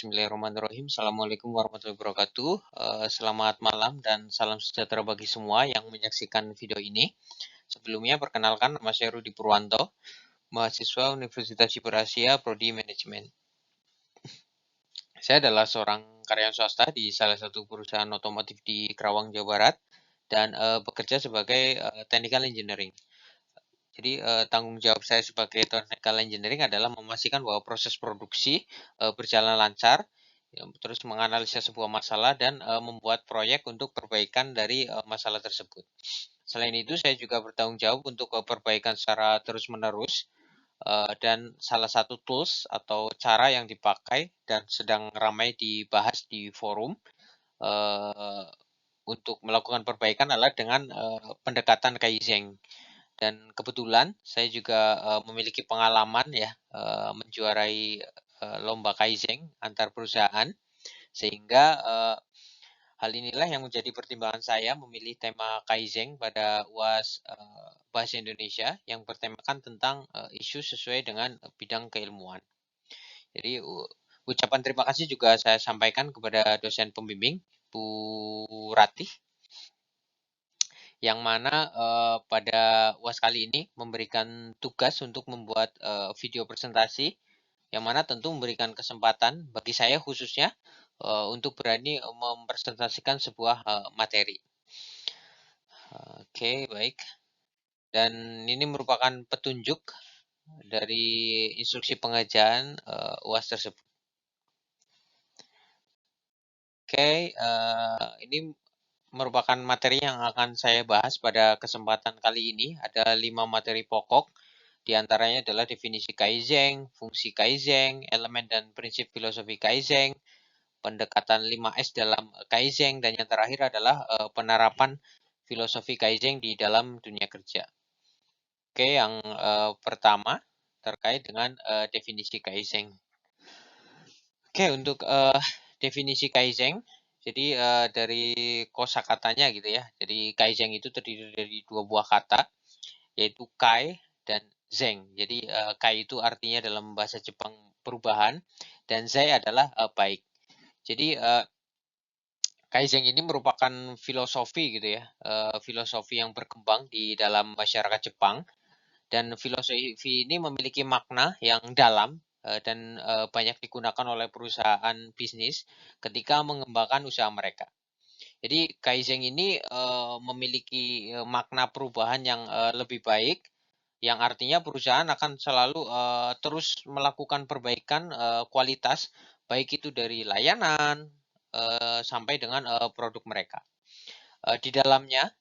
Bismillahirrahmanirrahim. Assalamualaikum warahmatullahi wabarakatuh. Selamat malam dan salam sejahtera bagi semua yang menyaksikan video ini. Sebelumnya, perkenalkan, nama saya Rudi Purwanto, mahasiswa Universitas Ciperasia, Prodi Manajemen. Saya adalah seorang karyawan swasta di salah satu perusahaan otomotif di Kerawang, Jawa Barat, dan bekerja sebagai technical engineering. Jadi tanggung jawab saya sebagai technical engineering adalah memastikan bahwa proses produksi berjalan lancar, terus menganalisa sebuah masalah dan membuat proyek untuk perbaikan dari masalah tersebut. Selain itu, saya juga bertanggung jawab untuk perbaikan secara terus-menerus dan salah satu tools atau cara yang dipakai dan sedang ramai dibahas di forum untuk melakukan perbaikan adalah dengan pendekatan Kaizen. Dan kebetulan saya juga memiliki pengalaman ya menjuarai lomba Kaizen antar perusahaan, sehingga hal inilah yang menjadi pertimbangan saya memilih tema Kaizen pada UAS Bahasa Indonesia yang bertemakan tentang isu sesuai dengan bidang keilmuan. Jadi ucapan terima kasih juga saya sampaikan kepada dosen pembimbing Bu Ratih, yang mana pada UAS kali ini memberikan tugas untuk membuat video presentasi, yang mana tentu memberikan kesempatan bagi saya khususnya untuk berani mempresentasikan sebuah materi. Oke, baik. Dan ini merupakan petunjuk dari instruksi pengajaran UAS tersebut. Oke, ini merupakan materi yang akan saya bahas pada kesempatan kali ini. Ada 5 materi pokok, di antaranya adalah definisi Kaizen, fungsi Kaizen, elemen dan prinsip filosofi Kaizen, pendekatan 5S dalam Kaizen, dan yang terakhir adalah penerapan filosofi Kaizen di dalam dunia kerja. Oke, yang pertama terkait dengan definisi Kaizen. Oke, untuk definisi Kaizen, jadi dari kosakatanya gitu ya. Jadi Kaizen itu terdiri dari dua buah kata, yaitu Kai dan Zen. Jadi Kai itu artinya dalam bahasa Jepang perubahan, dan Zai adalah baik. Jadi Kaizen ini merupakan filosofi gitu ya, filosofi yang berkembang di dalam masyarakat Jepang, dan filosofi ini memiliki makna yang dalam dan banyak digunakan oleh perusahaan bisnis ketika mengembangkan usaha mereka. Jadi Kaizen ini memiliki makna perubahan yang lebih baik, yang artinya perusahaan akan selalu terus melakukan perbaikan kualitas, baik itu dari layanan sampai dengan produk mereka. Di dalamnya,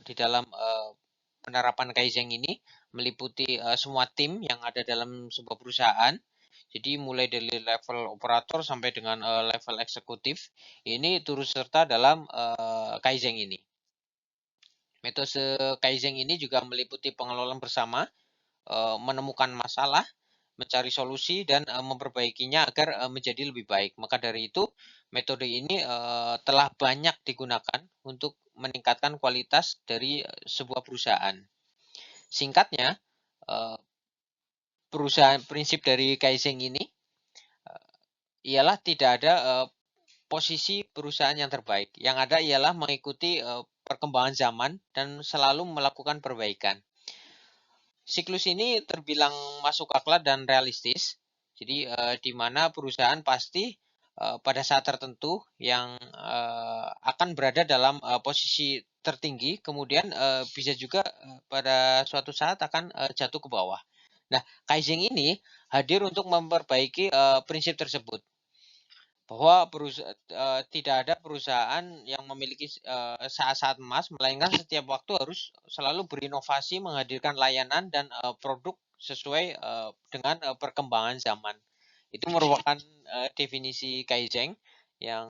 di dalam penerapan Kaizen ini meliputi semua tim yang ada dalam sebuah perusahaan. Jadi mulai dari level operator sampai dengan level eksekutif ini turut serta dalam Kaizen ini. Metode Kaizen ini juga meliputi pengelolaan bersama, menemukan masalah, mencari solusi, dan memperbaikinya agar menjadi lebih baik. Maka dari itu, metode ini telah banyak digunakan untuk meningkatkan kualitas dari sebuah perusahaan. Singkatnya, prinsip dari Kaizen ini ialah tidak ada posisi perusahaan yang terbaik. Yang ada ialah mengikuti perkembangan zaman dan selalu melakukan perbaikan. Siklus ini terbilang masuk akal dan realistis. Jadi di mana perusahaan pasti pada saat tertentu yang akan berada dalam posisi tertinggi, kemudian bisa juga pada suatu saat akan jatuh ke bawah. Nah, Kaizen ini hadir untuk memperbaiki prinsip tersebut, bahwa tidak ada perusahaan yang memiliki saat-saat emas, melainkan setiap waktu harus selalu berinovasi, menghadirkan layanan dan produk sesuai dengan perkembangan zaman. Itu merupakan definisi Kaizen yang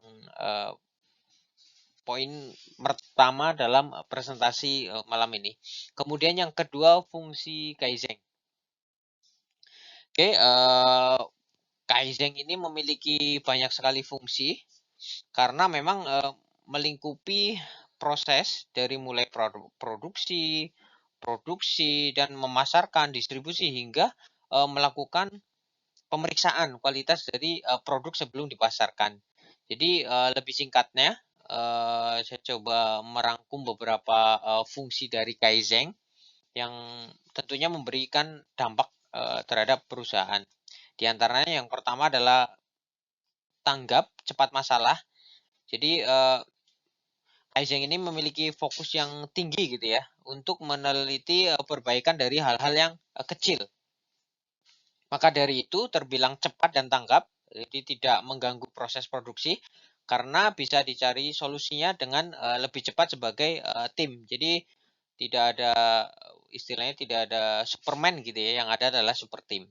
poin pertama dalam presentasi malam ini. Kemudian yang kedua, fungsi Kaizen. Oke, Kaizen ini memiliki banyak sekali fungsi karena memang melingkupi proses dari mulai produksi, dan memasarkan, distribusi, hingga melakukan pemeriksaan kualitas dari produk sebelum dipasarkan. Jadi lebih singkatnya, saya coba merangkum beberapa fungsi dari Kaizen yang tentunya memberikan dampak terhadap perusahaan. Di antaranya yang pertama adalah tanggap cepat masalah. Jadi Kaizen ini memiliki fokus yang tinggi gitu ya untuk meneliti perbaikan dari hal-hal yang kecil. Maka dari itu terbilang cepat dan tanggap, jadi tidak mengganggu proses produksi karena bisa dicari solusinya dengan lebih cepat sebagai tim. Jadi tidak ada istilahnya tidak ada Superman gitu ya, yang ada adalah super team.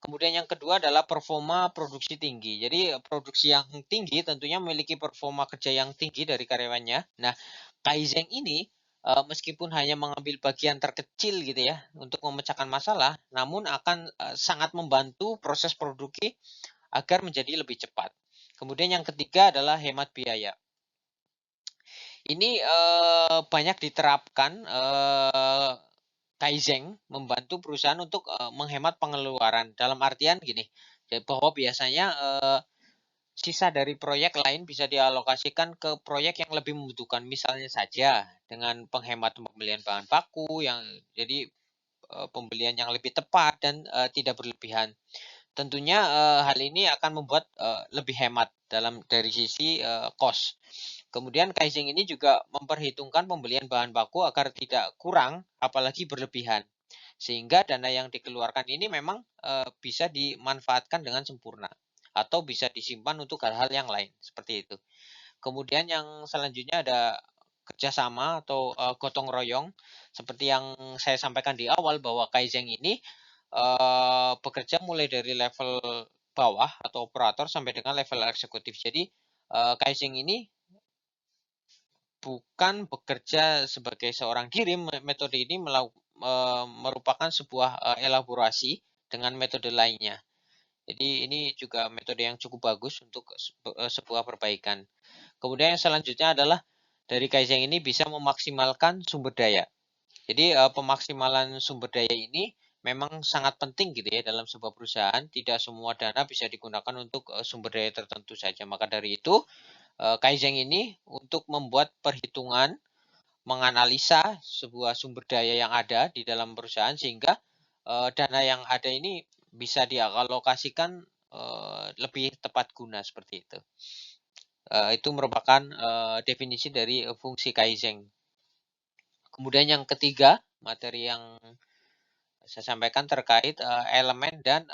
Kemudian yang kedua adalah performa produksi tinggi. Jadi produksi yang tinggi tentunya memiliki performa kerja yang tinggi dari karyawannya. Nah, Kaizen ini meskipun hanya mengambil bagian terkecil gitu ya untuk memecahkan masalah, namun akan sangat membantu proses produksi agar menjadi lebih cepat. Kemudian yang ketiga adalah hemat biaya. Ini banyak diterapkan Kaizen membantu perusahaan untuk menghemat pengeluaran. Dalam artian gini, bahwa biasanya sisa dari proyek lain bisa dialokasikan ke proyek yang lebih membutuhkan. Misalnya saja dengan penghematan pembelian bahan baku yang jadi pembelian yang lebih tepat dan tidak berlebihan. Tentunya hal ini akan membuat lebih hemat dari sisi cost. Kemudian Kaizen ini juga memperhitungkan pembelian bahan baku agar tidak kurang apalagi berlebihan. Sehingga dana yang dikeluarkan ini memang bisa dimanfaatkan dengan sempurna atau bisa disimpan untuk hal-hal yang lain seperti itu. Kemudian yang selanjutnya ada kerjasama atau gotong royong seperti yang saya sampaikan di awal bahwa Kaizen ini bekerja mulai dari level bawah atau operator sampai dengan level eksekutif. Jadi Kaizen ini bukan bekerja sebagai seorang diri. Metode ini merupakan sebuah elaborasi dengan metode lainnya. Jadi ini juga metode yang cukup bagus untuk sebuah perbaikan. Kemudian yang selanjutnya adalah dari Kaizen ini bisa memaksimalkan sumber daya. Jadi pemaksimalan sumber daya ini memang sangat penting gitu ya dalam sebuah perusahaan. Tidak semua dana bisa digunakan untuk sumber daya tertentu saja. Maka dari itu Kaizen ini untuk membuat perhitungan, menganalisa sebuah sumber daya yang ada di dalam perusahaan sehingga dana yang ada ini bisa dialokasikan lebih tepat guna seperti itu. Itu merupakan definisi dari fungsi Kaizen. Kemudian yang ketiga, materi yang saya sampaikan terkait elemen dan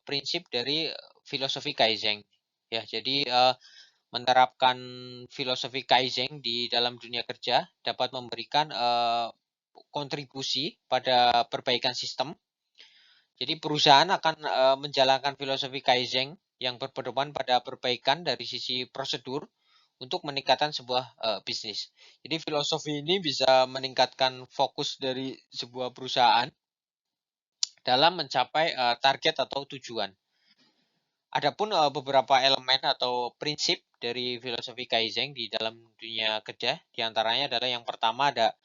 prinsip dari filosofi Kaizen. Ya, jadi menerapkan filosofi Kaizen di dalam dunia kerja dapat memberikan kontribusi pada perbaikan sistem. Jadi perusahaan akan menjalankan filosofi Kaizen yang berpedoman pada perbaikan dari sisi prosedur untuk meningkatkan sebuah bisnis. Jadi filosofi ini bisa meningkatkan fokus dari sebuah perusahaan dalam mencapai target atau tujuan. Adapun beberapa elemen atau prinsip dari filosofi Kaizen di dalam dunia kerja, diantaranya adalah yang pertama ada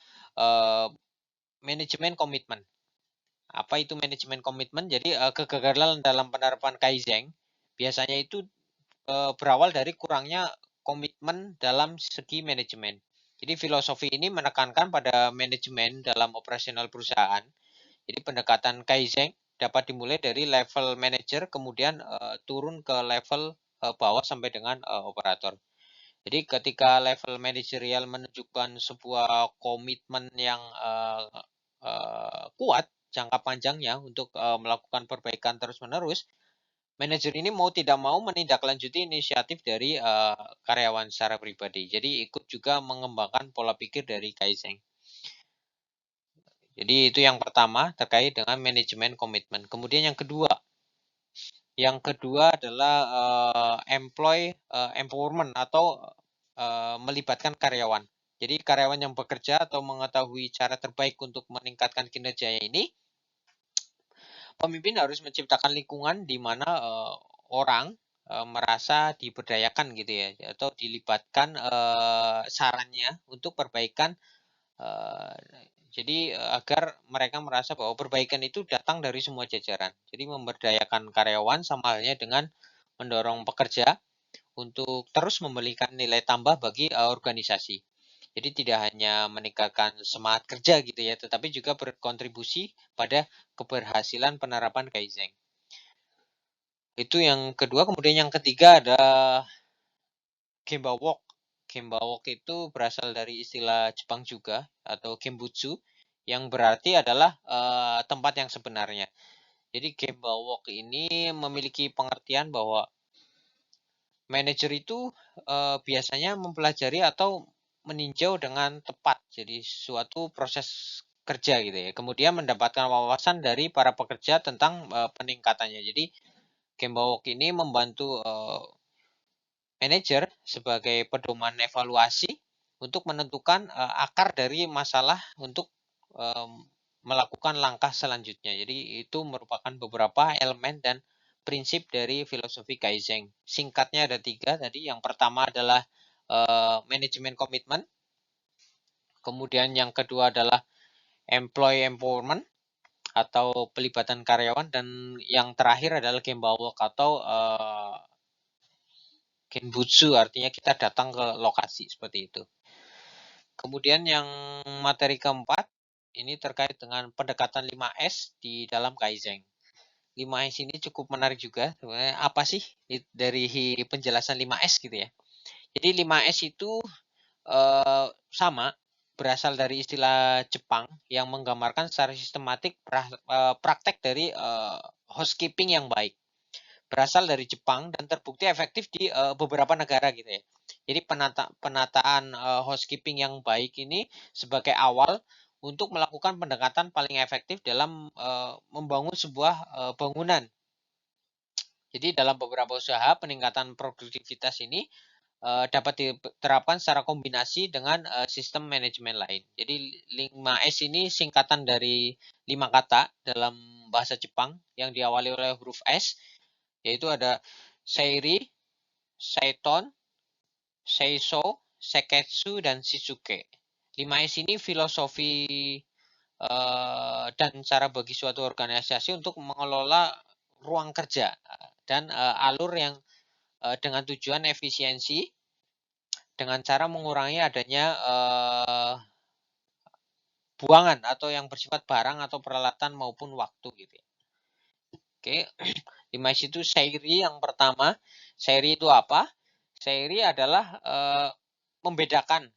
manajemen komitmen. Apa itu manajemen komitmen? Jadi kegagalan dalam penerapan Kaizen biasanya itu berawal dari kurangnya komitmen dalam segi manajemen. Jadi filosofi ini menekankan pada manajemen dalam operasional perusahaan. Jadi pendekatan Kaizen dapat dimulai dari level manager kemudian turun ke level bawah sampai dengan operator. Jadi ketika level manajerial menunjukkan sebuah komitmen yang kuat jangka panjangnya untuk melakukan perbaikan terus-menerus, manajer ini mau tidak mau menindaklanjuti inisiatif dari karyawan secara pribadi. Jadi ikut juga mengembangkan pola pikir dari Kaizen. Jadi itu yang pertama terkait dengan manajemen komitmen. Kemudian yang kedua adalah employee empowerment atau melibatkan karyawan. Jadi karyawan yang bekerja atau mengetahui cara terbaik untuk meningkatkan kinerjanya ini, pemimpin harus menciptakan lingkungan di mana orang merasa diberdayakan gitu ya, atau dilibatkan sarannya untuk perbaikan Jadi agar mereka merasa bahwa perbaikan itu datang dari semua jajaran. Jadi memberdayakan karyawan sama halnya dengan mendorong pekerja untuk terus memberikan nilai tambah bagi organisasi. Jadi tidak hanya meningkatkan semangat kerja gitu ya, tetapi juga berkontribusi pada keberhasilan penerapan Kaizen. Itu yang kedua. Kemudian yang ketiga ada Gemba Walk. Gemba Walk itu berasal dari istilah Jepang juga atau Gembutsu yang berarti adalah tempat yang sebenarnya. Jadi Gemba Walk ini memiliki pengertian bahwa manajer itu biasanya mempelajari atau meninjau dengan tepat. Jadi suatu proses kerja gitu ya. Kemudian mendapatkan wawasan dari para pekerja tentang peningkatannya. Jadi Gemba Walk ini membantu manajer sebagai pedoman evaluasi untuk menentukan akar dari masalah untuk melakukan langkah selanjutnya. Jadi itu merupakan beberapa elemen dan prinsip dari filosofi Kaizen. Singkatnya ada 3 tadi. Yang pertama adalah manajemen komitmen. Kemudian yang kedua adalah employee empowerment atau pelibatan karyawan, dan yang terakhir adalah Gemba Walk atau Genbutsu, artinya kita datang ke lokasi seperti itu. Kemudian yang materi keempat ini terkait dengan pendekatan 5S di dalam Kaizen. 5S ini cukup menarik juga. Sebenarnya apa sih dari penjelasan 5S gitu ya. Jadi 5S itu sama, berasal dari istilah Jepang yang menggambarkan secara sistematik praktek dari housekeeping yang baik. Berasal dari Jepang dan terbukti efektif di beberapa negara gitu ya. Jadi penataan housekeeping yang baik ini sebagai awal untuk melakukan pendekatan paling efektif dalam membangun sebuah bangunan. Jadi dalam beberapa usaha peningkatan produktivitas ini dapat diterapkan secara kombinasi dengan sistem manajemen lain. Jadi 5S ini singkatan dari 5 kata dalam bahasa Jepang yang diawali oleh huruf S, yaitu ada Seiri, Seiton, Seiso, Seketsu, dan Shizuke. 5S ini filosofi dan cara bagi suatu organisasi untuk mengelola ruang kerja dan alur yang dengan tujuan efisiensi dengan cara mengurangi adanya buangan atau yang bersifat barang atau peralatan maupun waktu gitu ya. Oke, 5S itu Seiri yang pertama. Seiri itu apa? Seiri adalah membedakan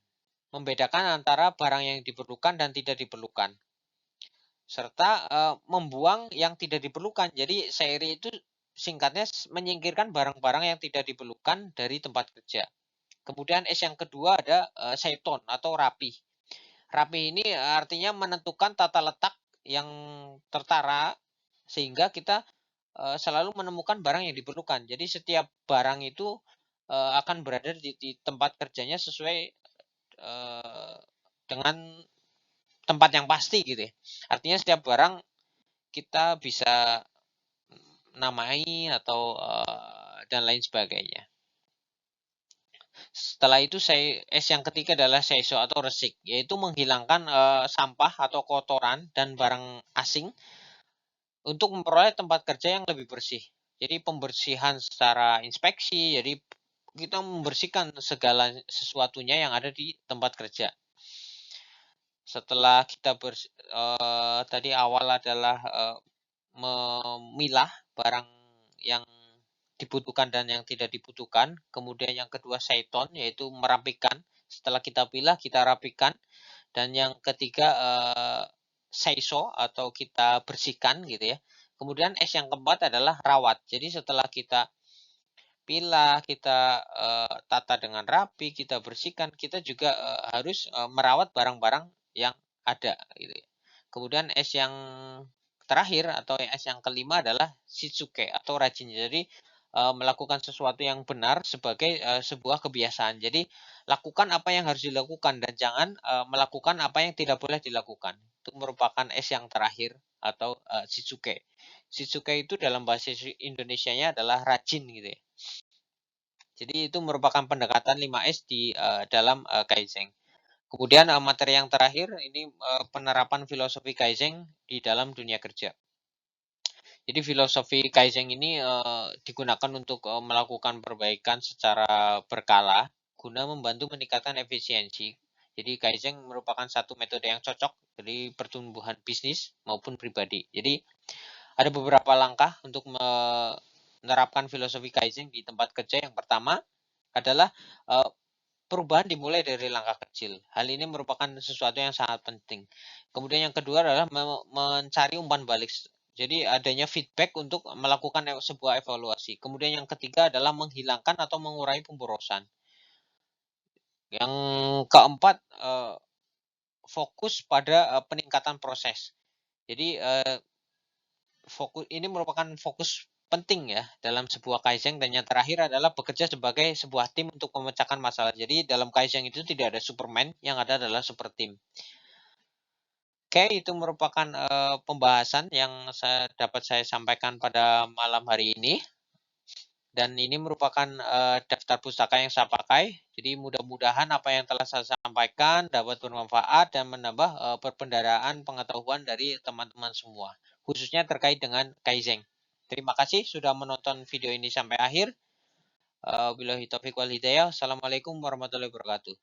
antara barang yang diperlukan dan tidak diperlukan, serta membuang yang tidak diperlukan. Jadi Seiri itu singkatnya menyingkirkan barang-barang yang tidak diperlukan dari tempat kerja. Kemudian S yang kedua ada Seiton atau rapi. Rapi ini artinya menentukan tata letak yang tertara sehingga kita selalu menemukan barang yang diperlukan. Jadi setiap barang itu akan berada di tempat kerjanya sesuai dengan tempat yang pasti gitu ya. Artinya setiap barang kita bisa namai atau dan lain sebagainya. Setelah itu S yang ketiga adalah seiso atau resik, yaitu menghilangkan sampah atau kotoran dan barang asing untuk memperoleh tempat kerja yang lebih bersih. Jadi pembersihan secara inspeksi, jadi kita membersihkan segala sesuatunya yang ada di tempat kerja. Setelah kita tadi awal adalah memilah barang yang dibutuhkan dan yang tidak dibutuhkan. Kemudian yang kedua Seiton, yaitu merapikan. Setelah kita pilah, kita rapikan. Dan yang ketiga Seiso atau kita bersihkan gitu ya. Kemudian S yang keempat adalah rawat. Jadi setelah kita pilah, kita tata dengan rapi, kita bersihkan, kita juga harus merawat barang-barang yang ada gitu ya. Kemudian S yang terakhir atau S yang kelima adalah Shizuke atau rajin. Jadi melakukan sesuatu yang benar sebagai sebuah kebiasaan. Jadi lakukan apa yang harus dilakukan dan jangan melakukan apa yang tidak boleh dilakukan. Itu merupakan S yang terakhir atau Shizuke. Shizuke itu dalam bahasa Indonesianya adalah rajin gitu ya. Jadi itu merupakan pendekatan 5S di dalam Kaizen. Kemudian materi yang terakhir ini penerapan filosofi Kaizen di dalam dunia kerja. Jadi filosofi Kaizen ini digunakan untuk melakukan perbaikan secara berkala guna membantu meningkatkan efisiensi. Jadi Kaizen merupakan satu metode yang cocok dari pertumbuhan bisnis maupun pribadi. Jadi ada beberapa langkah untuk menerapkan filosofi Kaizen di tempat kerja. Yang pertama adalah perubahan dimulai dari langkah kecil. Hal ini merupakan sesuatu yang sangat penting. Kemudian yang kedua adalah mencari umpan balik. Jadi adanya feedback untuk melakukan sebuah evaluasi. Kemudian yang ketiga adalah menghilangkan atau mengurangi pemborosan. Yang keempat, fokus pada peningkatan proses. Jadi fokus ini merupakan fokus penting ya dalam sebuah Kaizen, dan yang terakhir adalah bekerja sebagai sebuah tim untuk memecahkan masalah. Jadi dalam Kaizen itu tidak ada Superman, yang ada adalah super team. Oke, itu merupakan pembahasan yang dapat saya sampaikan pada malam hari ini. Dan ini merupakan daftar pustaka yang saya pakai. Jadi mudah-mudahan apa yang telah saya sampaikan dapat bermanfaat dan menambah perbendaharaan pengetahuan dari teman-teman semua, khususnya terkait dengan Kaizen. Terima kasih sudah menonton video ini sampai akhir. Wabillahi taufiq wal hidayah. Assalamualaikum warahmatullahi wabarakatuh.